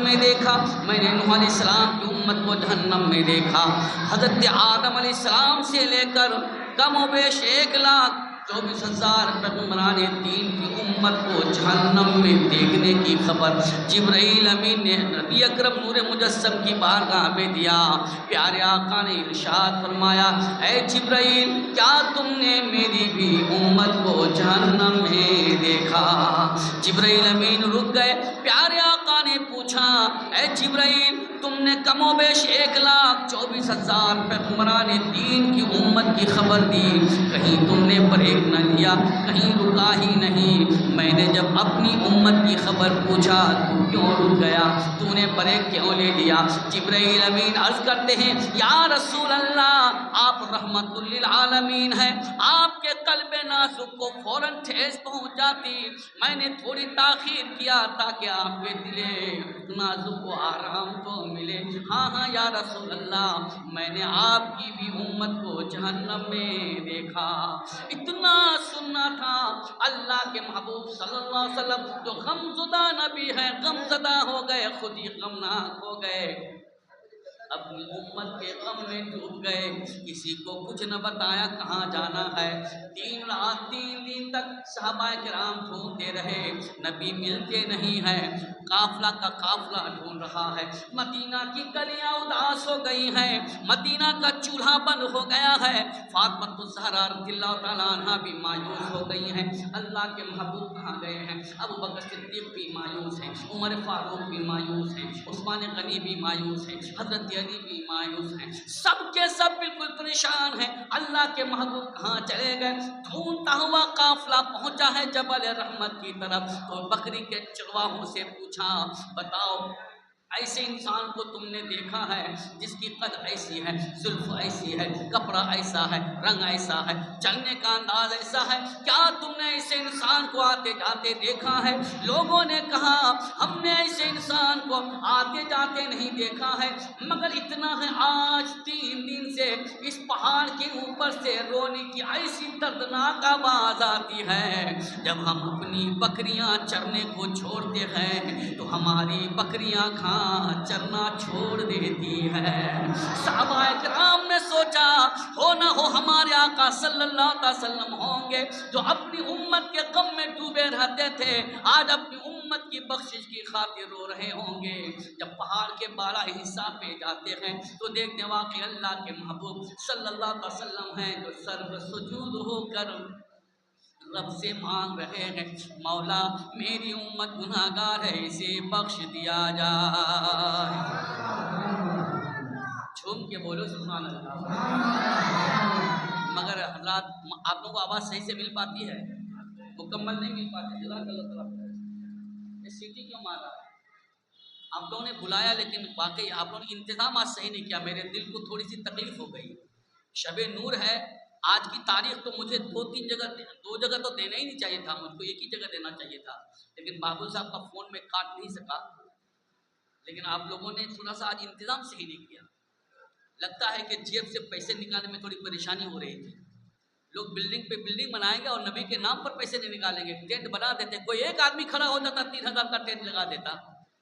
میں دیکھا، میں نے نوح علیہ السلام کی امت کو جہنم میں دیکھا، حضرت آدم علیہ السلام سے لے کر کم و بیش 1,24,000 پیغمبران دین کی امت کو جہنم میں دیکھنے کی خبر جبرائیل امین نے نبی اکرم نور مجسم کی بارگاہ میں دیا۔ پیارے آقا نے ارشاد فرمایا، اے جبرائیل کیا تم نے میری بھی امت کو جہنم میں دیکھا؟ جبرائیل امین رک گئے۔ پیارے آقا نے پوچھا، اے جبرائیل تم نے کم و بیش 1,24,000 پیغمبران دین کی امت کی خبر دی، کہیں تم نے بریک نہ لیا، کہیں رکا ہی نہیں۔ میں نے جب اپنی امت کی خبر پوچھا تو کیوں رک گیا، تو نے بریک کیوں لے لیا؟ جبرائیل امین عرض کرتے ہیں، یا رسول اللہ آپ رحمت للعالمین ہیں، آپ کے قلب نازک کو فوراً ٹھیس پہنچ جاتی، میں نے تھوڑی تاخیر کیا تاکہ آپ کے دل نازک کو آرام تو ملے۔ ہاں ہاں یا رسول اللہ میں نے آپ کی بھی امت کو جہنم میں دیکھا۔ اتنا سننا تھا، اللہ کے محبوب صلی اللہ علیہ وسلم جو غمزدہ نبی ہیں غم زدہ ہو گئے، خود ہی غمناک ہو گئے، اپنی امت کے غم میں ڈوب گئے، کسی کو کچھ نہ بتایا کہاں جانا ہے۔ 3 رات 3 دن تک صحابہ کرام ڈھونڈتے رہے، نبی ملتے نہیں ہیں، قافلہ کا قافلہ ڈھونڈ رہا ہے، مدینہ کی گلیاں اداس ہو گئی ہیں، مدینہ کا چولہا بند ہو گیا ہے۔ فاطمہ الزہرا رضی اللہ تعالیٰ عنہ بھی مایوس ہو گئی ہیں، اللہ کے محبوب کہاں گئے ہیں؟ ابوبکر صدیق بھی مایوس ہیں، عمر فاروق بھی مایوس ہیں، عثمان غنی بھی مایوس ہیں، حضرت علی بھی مایوس ہیں، سب کے سب بالکل پریشان ہیں، اللہ کے محبوب کہاں چلے گئے؟ ڈھونڈتا ہوا قافلہ پہنچا ہے جبل رحمت کی طرف، تو بکری کے چرواہوں سے پوچھا، بتاؤ ایسے انسان کو تم نے دیکھا ہے جس کی قد ایسی ہے، زلف ایسی ہے، کپڑا ایسا ہے، رنگ ایسا ہے، چلنے کا انداز ایسا ہے، کیا تم نے ایسے انسان کو آتے جاتے دیکھا ہے؟ لوگوں نے کہا ہم نے ایسے انسان کو آتے جاتے نہیں دیکھا ہے، مگر اتنا ہے آج 3 دن سے اس پہاڑ کے اوپر سے رونے کی ایسی دردناک آواز آتی ہے، جب ہم اپنی بکریاں چرنے کو چھوڑتے ہیں تو ہماری بکریاں کھاں چرنا چھوڑ دیتی ہے۔ صحابہ کرام نے سوچا ہو نہ ہو ہمارے آقا صلی اللہ علیہ وسلم ہوں گے جو اپنی امت کے غم میں ڈوبے رہتے تھے، آج اپنی امت کی بخشش کی خاطر رو رہے ہوں گے۔ جب پہاڑ کے بالا حصہ پہ جاتے ہیں تو دیکھتے واقعی اللہ کے محبوب صلی اللہ علیہ وسلم ہیں جو سر سجود ہو کر رب سے مانگ رہے ہیں، مولا میری امت گناہگار ہے اسے بخش دیا جائے۔ جھوم کے بولو سبحان اللہ۔ مگر حضرات آپ لوگوں کو آواز صحیح سے مل پاتی ہے؟ مکمل نہیں مل پاتی، جزاک اللہ تعالیٰ۔ یہ سیٹی کیوں مار رہا ہے؟ آپ لوگوں نے بلایا لیکن واقعی آپ لوگوں نے انتظام آج صحیح نہیں کیا، میرے دل کو تھوڑی سی تکلیف ہو گئی۔ شب نور ہے، آج کی تاریخ تو مجھے 2 جگہ تو دینا ہی نہیں چاہیے تھا، مجھ کو 1 ہی جگہ دینا چاہیے تھا، لیکن بابو صاحب کا فون میں کاٹ نہیں سکا، لیکن آپ لوگوں نے تھوڑا سا آج انتظام صحیح نہیں کیا۔ لگتا ہے کہ جیب سے پیسے نکالنے میں تھوڑی پریشانی ہو رہی تھی، لوگ بلڈنگ پہ بلڈنگ بنائیں گے اور نبی کے نام پر پیسے نہیں نکالیں گے، ٹینٹ بنا دیتے، کوئی ایک آدمی کھڑا ہو جاتا 3,000 کا ٹینٹ لگا دیتا،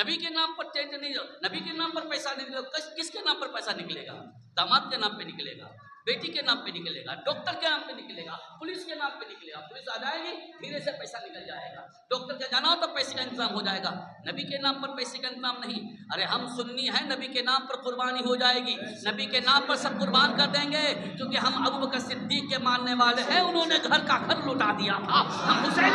نبی کے نام پر ٹینٹ نہیں، نبی کے نام پر پیسہ نہیں نکلے گا، کس کے نام پر پیسہ نکلے گا؟ داماد کے نام پہ نکلے گا، بیٹی کے نام پہ نکلے گا، ڈاکٹر کے نام پہ نکلے گا، پولیس کے نام پہ نکلے گا، پولیس آ جائے گی دھیرے سے پیسہ نکل جائے گا، ڈاکٹر کے جانا ہو تو پیسے کا انتظام ہو جائے گا، نبی کے نام پر پیسے کا انتظام نہیں۔ ارے ہم سنی ہیں، نبی کے نام پر قربانی ہو جائے گی، نبی کے نام پر سب قربان کر دیں گے، کیونکہ ہم ابوبکر صدیق کے ماننے والے ہیں، انہوں نے گھر کا گھر لٹا دیا تھا، ہم حسین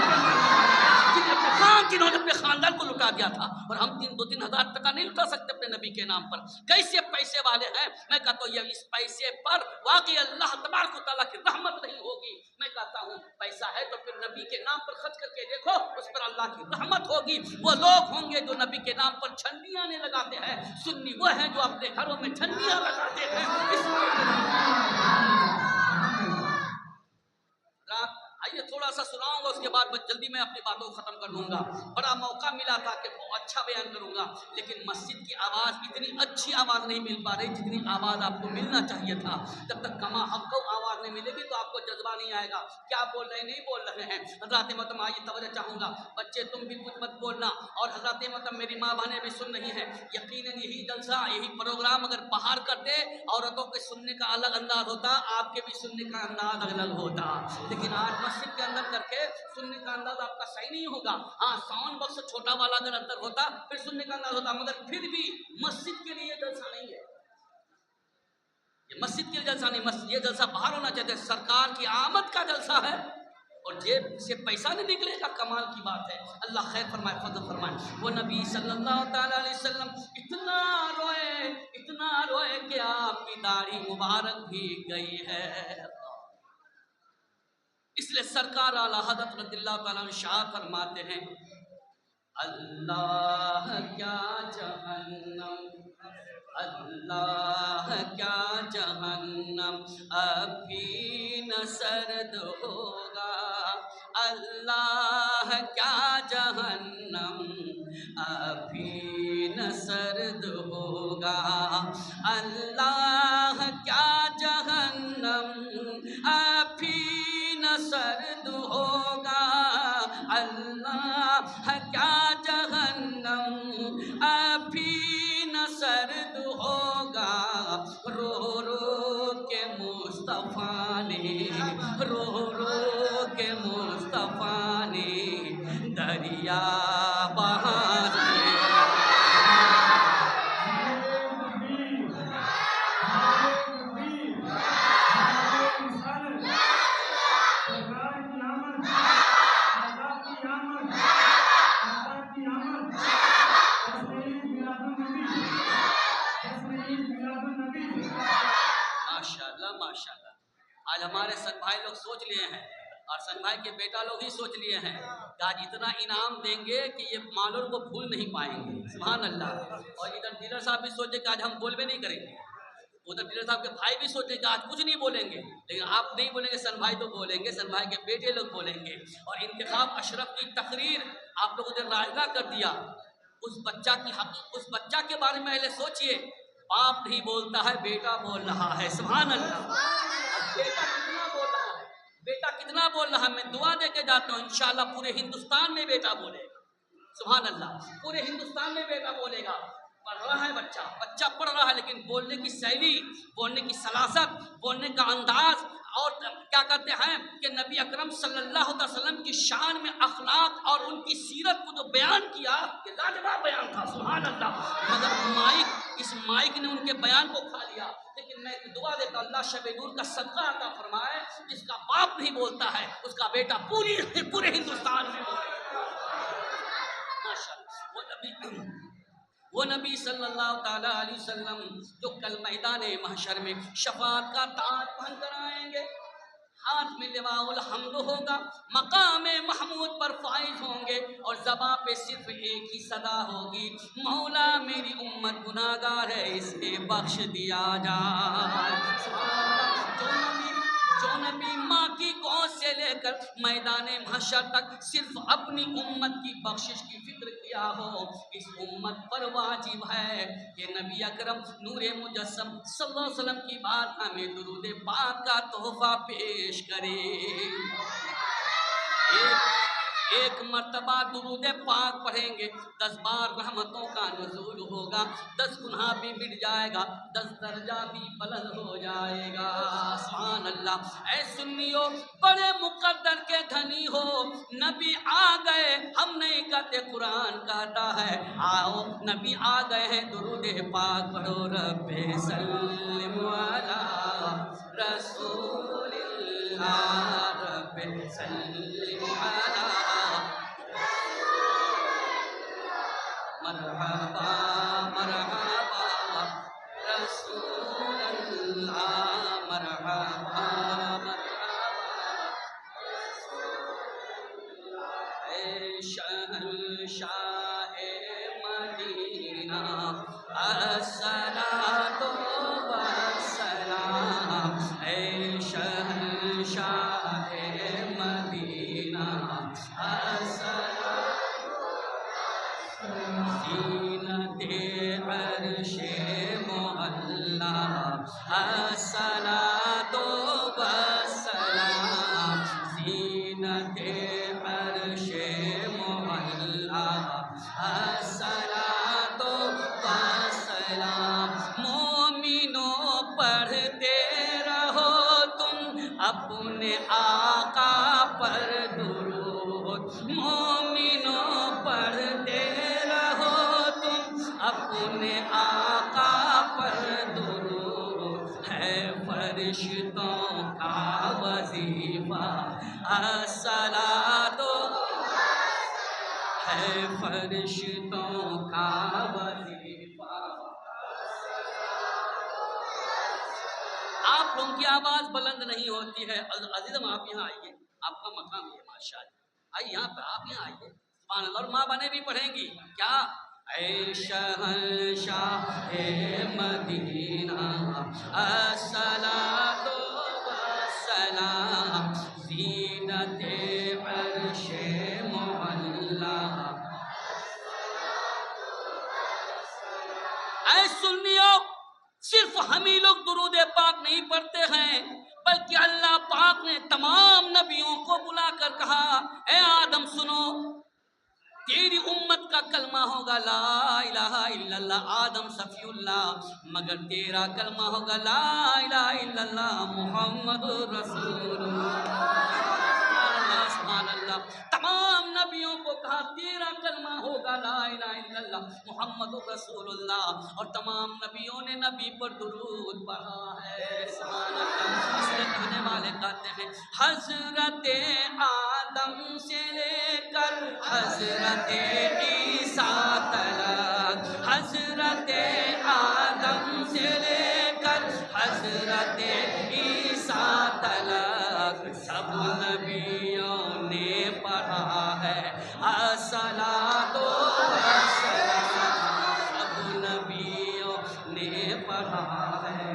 جنہوں نے اپنے خاندان کو لٹا دیا تھا، اور ہم 2-3 ہزار ٹکا نہیں لٹا سکتے اپنے نبی کے نام پر، کیسے پیسے والے ہیں؟ میں کہتا ہوں یہ اس پیسے پر واقعی اللہ تبارک و تعالیٰ کی رحمت نہیں ہوگی، میں کہتا ہوں پیسہ ہے تو پھر نبی کے نام پر خرچ کر کے دیکھو، اس پر اللہ کی رحمت ہوگی۔ وہ لوگ ہوں گے جو نبی کے نام پر جھنڈیاں نہیں لگاتے ہیں، سنی وہ ہیں جو اپنے گھروں میں جھنڈیاں لگاتے ہیں۔ رات آئیے تھوڑا تھوڑا سا سناؤں گا، اس کے بعد جلدی میں اپنی باتوں کو ختم کر دوں گا. بڑا موقع ملا تھا کہ بہت اچھا بیان کروں گا، لیکن مسجد کی آواز اتنی اچھی آواز نہیں مل پا رہی جتنی آواز آپ کو ملنا چاہیے تھا. جب تک کما حق کو آواز نہیں ملے گی تو آپ کو جذبہ نہیں آئے گا کیا بول رہے ہیں نہیں بول رہے ہیں. حضرات محترم آئیے توجہ چاہوں گا، بچے تم بھی کچھ مت بولنا، اور حضرات محترم میری ماں بہنیں بھی سن رہی ہیں. یقیناً یہی جلسہ یہی پروگرام اگر باہر کرتے عورتوں کے سننے کا الگ انداز ہوتا، آپ کے بھی سننے کا انداز الگ ہوتا، لیکن آج مسجد کے اندر کر کے سننے کا انداز آپ کا صحیح نہیں ہوگا. ہاں ساؤنڈ باکس چھوٹا والا اگر اندر ہوتا پھر سننے کا انداز ہوتا، مگر پھر بھی مسجد کے لیے جلسہ نہیں ہے، یہ مسجد کے جلسہ نہیں، یہ جلسہ باہر ہونا چاہتے. سرکار کی آمد کا جلسہ ہے اور جیب سے پیسہ نہیں نکلے گا، کمال کی بات ہے. اللہ خیر فرمائے، فضل فرمائے. وہ نبی صلی اللہ تعالی علیہ وسلم اتنا روئے کہ آپ کی داڑھی مبارک بھی گئی ہے. اس لیے سرکار اعلیٰ حضرت رضی اللہ تعالیٰ عنہ ارشاد فرماتے ہیں اللہ کیا جہنم، اللہ کیا جہنم اب بھی نہ سرد ہوگا، اللہ کیا جہنم اب بھی نہ سرد ہوگا، اللہ کیا جہنم اب بھی نہ سرد ہوگا، اللہ کیا جہنم اب بھی نہ سرد ہوگا. رو رو کے مصطفیٰ نے، رو رو کے مصطفیٰ نے دریا بہا دیا. ماشاءاللہ آج ہمارے سن بھائی لوگ سوچ لیے ہیں، اور سن بھائی کے بیٹا لوگ ہی سوچ لیے ہیں کہ آج اتنا انعام دیں گے کہ یہ مالور کو بھول نہیں پائیں گے. سبحان اللہ. اور ادھر ڈیلر صاحب بھی سوچے کہ آج ہم بول بھی نہیں کریں گے، ادھر ڈیلر صاحب کے بھائی بھی سوچے کہ آج کچھ نہیں بولیں گے، لیکن آپ نہیں بولیں گے، سن بھائی تو بولیں گے، سن بھائی کے بیٹے لوگ بولیں گے. اور انتخاب اشرف کی تقریر آپ لوگوں نے رائگاں کر دیا. اس بچہ کے بارے میں پہلے سوچئے، باپ نہیں بولتا ہے، بیٹا بول رہا ہے. سبحان اللہ. بیٹا کتنا بول رہا ہے، بیٹا کتنا بول رہا ہے. میں دعا دے کے جاتا ہوں انشاءاللہ پورے ہندوستان میں بیٹا بولے گا. سبحان اللہ. پورے ہندوستان میں بیٹا بولے گا. پڑھ رہا ہے بچہ پڑھ رہا ہے، لیکن بولنے کی شیلی، بولنے کی سلاست، بولنے کا انداز، اور کیا کہتے ہیں کہ نبی اکرم صلی اللہ علیہ وسلم کی شان میں اخلاق اور ان کی سیرت کو جو بیان کیا یہ لاجواب بیان تھا. سبحان اللہ. مگر اس مائک نے ان کے بیان کو کھا لیا. لیکن میں دعا دیتا ہوں اللہ شب نور کا صدقہ عطا فرمائے، جس کا باپ نہیں بولتا ہے اس کا بیٹا پورے ہندوستان میں بولے. ماشاءاللہ. وہ نبی صلی اللہ تعالیٰ علیہ وسلم جو کل میدان محشر میں شفاعت کا تاج پہن کر آئیں گے، ہاتھ میں لواء الحمد ہوگا، مقام محمود پر فائز ہوں گے، اور زباں پہ صرف ایک ہی صدا ہوگی، مولا میری امت گناہگار ہے، اسے بخش دیا جائے. جو نبی ماں کی گود سے لے کر میدان محشر تک صرف اپنی امت کی بخشش کی فکر کیا ہو، اس امت پر واجب ہے کہ نبی اکرم نور مجسم صلی اللہ علیہ وسلم کی بارگاہ میں درود پاک کا تحفہ پیش کرے. ایک مرتبہ درود پاک پڑھیں گے 10 بار رحمتوں کا نزول ہوگا، 10 گناہ بھی مٹ جائے گا، 10 درجہ بھی بلند ہو جائے گا. سبحان اللہ. اے سنیو بڑے مقدر کے دھنی ہو، نبی آ گئے، ہم نہیں کہتے قرآن کہتا ہے. آؤ نبی آ گئے ہیں، درود پاک پڑھو. رب سلم علی رسول اللہ، رب سلم علی مرحبا مرحبا رسول اللہ، مرحبا مرحبا. اے شہنشاہ مدینہ الصلاۃ والسلام، اے شہنشاہ مدینہ اپنے آقا پر درود، مومنوں پڑھتے رہو تم اپنے آقا پر درود، ہے فرشتوں کا وظیفہ الصلاۃ، ہے فرشتوں کا وظیفہ۔ آپ لوگوں کی آواز بلند نہیں ہوتی ہے، عزیزم آپ یہاں آئیے، آپ کا مقام ہے ماشاءاللہ، آئیے یہاں پہ، آپ یہاں آئیے، سبحان اللہ۔ اور ماں بہنیں بھی پڑھیں گی کیا؟ اے شہنشاہ مدینہ الصلاۃ والسلام، زینت عرش معلی۔ اے سنیو، صرف ہم ہی لوگ درود پاک نہیں پڑھتے ہیں، بلکہ اللہ پاک نے تمام نبیوں کو بلا کر کہا، اے آدم سنو، تیری امت کا کلمہ ہوگا لا الہ الا اللہ آدم صفی اللہ، مگر تیرا کلمہ ہوگا لا الہ الا اللہ محمد رسول اللہ۔ سبحان اللہ، تمام نبیوں کو کہا تیرا کلمہ ہوگا لا الہ الا اللہ محمد رسول اللہ، اور تمام نبیوں نے نبی پر درود پڑھا ہے۔ سبحان اللہ، اس لیے کہنے والے کہتے ہیں حضرت آدم سے لے کر حضرت عیسیٰ تلک، حضرت آدم سے لے کر حضرت عیسیٰ تلک، سب نبیوں نے پڑھا ہے الصلاۃ والسلام، سب نبیوں نے پڑھا ہے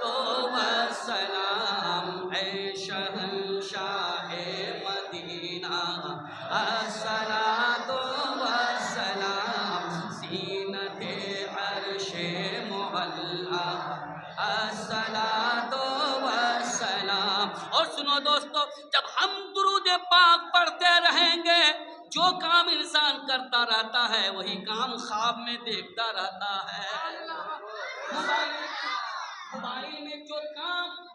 تو والسلام، اے شہنشاہ مدینہ الصلاۃ والسلام، زینت عرش معلی الصلاۃ والسلام۔ اور سنو دوستو، جب ہم درود پاک پڑھتے رہیں گے، جو کام انسان کرتا رہتا ہے وہی کام خواب میں دیکھتا رہتا ہے۔ موبائل میں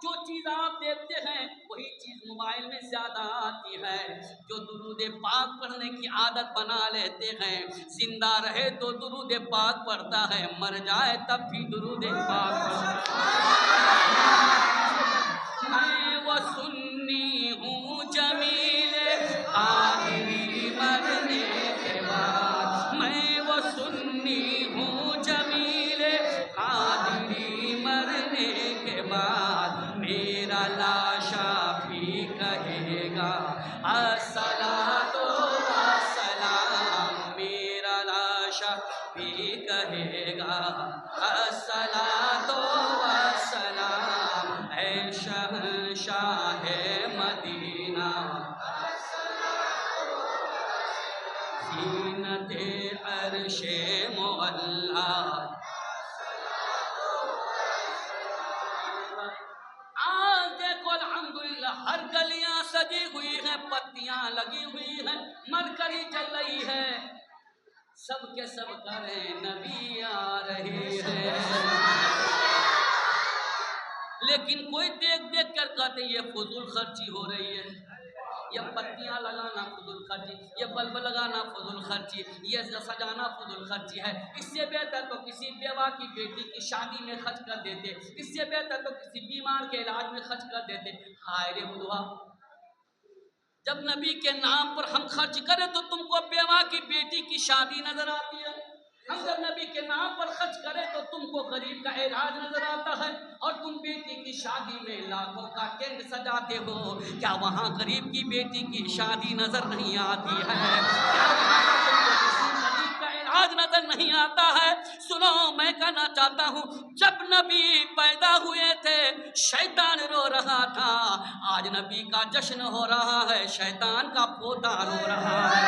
جو چیز آپ دیکھتے ہیں وہی چیز موبائل میں زیادہ آتی ہے۔ جو درود پاک پڑھنے کی عادت بنا لیتے ہیں، زندہ رہے تو درود پاک پڑھتا ہے، مر جائے تب بھی درود پاک پڑھتا ہے۔ میں وہ سنی ہوں جمیل قادری مرنے کے بعد، میں وہ سنی ہوں جمیل قادری مرنے کے بعد، میرا لاشا بھی کہے گا الصلاۃ والسلام، میرا لاشا بھی کہے گا الصلاۃ والسلام، اے شہنشاہ مدینہ زینت عرش معلی۔ آج دیکھو الحمدللہ ہر گلیاں سجی ہوئی ہیں، پتیاں لگی ہوئی ہیں، مرکری چل رہی ہے، سب کے سب کریں نبی آ رہے ہیں، لیکن کوئی دیکھ دیکھ کر کہتے ہیں یہ فضول خرچی ہو رہی ہے، یہ پتیاں لگانا فضول خرچی، یہ بلب لگانا فضول خرچی، یہ سجانا فضول خرچی ہے۔ اس سے بہتر تو کسی بیوہ کی بیٹی کی شادی میں خرچ کر دیتے، اس سے بہتر تو کسی بیمار کے علاج میں خرچ کر دیتے۔ ہائے رے بدھوا، جب نبی کے نام پر ہم خرچ کریں تو تم کو بیوہ کی بیٹی کی شادی نظر آتی ہے، ہم جب نبی کے نام پر خرچ کریں تو تم کو غریب کا علاج نظر آتا ہے، اور تم بیٹی کی شادی میں لاکھوں کا ٹینٹ سجاتے ہو، کیا وہاں غریب کی بیٹی کی شادی نظر نہیں آتی ہے؟ کیا وہاں تم کو کسی غریب کا علاج نظر نہیں آتا ہے؟ سنو، میں کہنا چاہتا ہوں، جب نبی پیدا ہوئے تھے شیطان رو رہا تھا، آج نبی کا جشن ہو رہا ہے، شیطان کا پوتا رو رہا ہے۔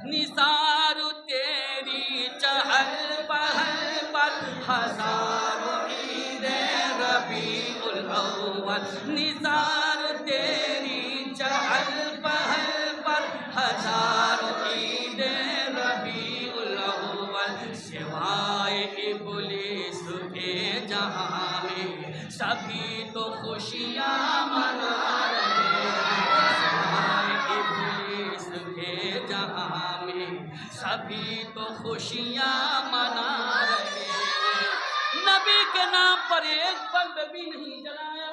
نثار تیری چہل پہل پر ہزاروں عید ربیع الاول، نثار تیری چہل پہل پر ہزاروں عید ربیع الاول، سوائے ابلیس کے تو خوشیاں منا رہے ہیں ابلیس کے جہاں میں سبھی تو خوشیاں منا رہے ہیں نبی کے نام پر ایک بلب بھی نہیں جلایا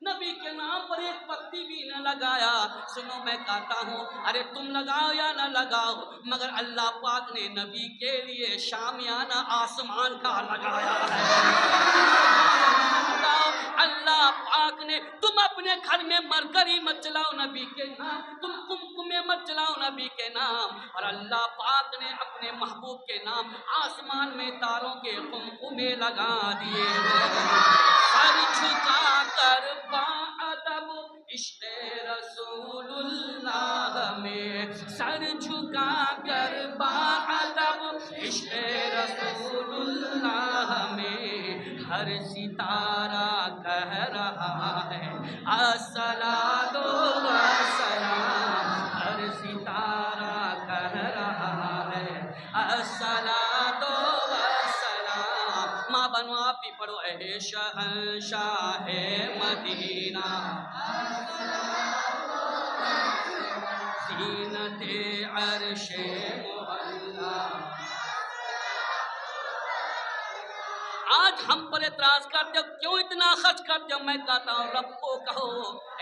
نبی کے نام پر ایک پتی بھی نہ لگایا سنو میں کہتا ہوں ارے تم لگاؤ یا نہ لگاؤ مگر اللہ پاک نے نبی کے لیے شامیانہ آسمان کا لگایا ہے اللہ پاک نے تم اپنے گھر میں مرکری مت چلاؤ نبی کے نام تم کمکمے مت چلاؤ نبی کے نام اور اللہ پاک نے اپنے محبوب کے نام آسمان میں تاروں کے کمکمے لگا دیے سر جھکا کر باادب عشق رسول اللہ میں سر جھکا کر باادب عشق رسول اللہ میں ہر ستارہ کہہ رہا ہے الصلاۃ والسلام ہر ستارہ کہہ رہا ہے الصلاۃ والسلام ماں بنو آپ بھی پڑھو اے شہنشاہ مدینہ زینت عرش معلا آج ہم پر اعتراض کرتے ہو کیوں اتنا خرچ کرتے ہو میں کہتا ہوں رب کو کہو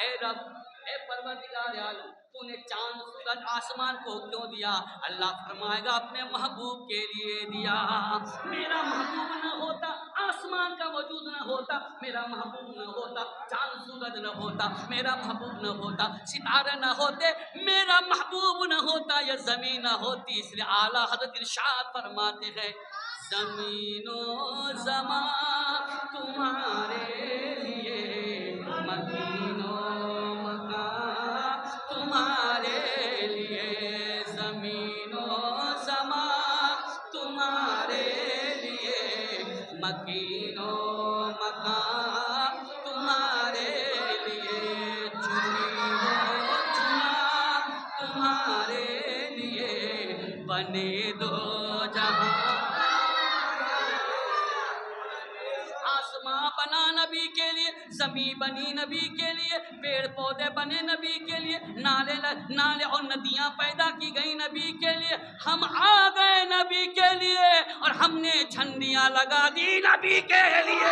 اے رب اے پروردگار عالم تو نے چاند سورج آسمان کو کیوں دیا اللہ فرمائے گا اپنے محبوب کے لیے دیا میرا محبوب نہ ہوتا آسمان کا وجود نہ ہوتا میرا محبوب نہ ہوتا چاند سورج نہ ہوتا میرا محبوب نہ ہوتا ستارے نہ ہوتے میرا محبوب نہ ہوتا یا زمین نہ ہوتی اس لیے اعلیٰ حضرت ارشاد فرماتے ہیں زمین و زمان تمہارے لیے مکین و مکان تمہارے لیے زمین و زمان تمہارے لیے مکین و مکان تمہارے لیے چنی و چنا تمہارے لیے بنے دو جہاں بنا نبی کے لیے زمین بنی نبی کے لیے پیڑ پودے بنے نبی کے لیے نالے اور ندیاں پیدا کی گئی نبی کے لیے ہم آ گئے نبی کے لیے اور ہم نے جھنڈیاں لگا دی نبی کے لیے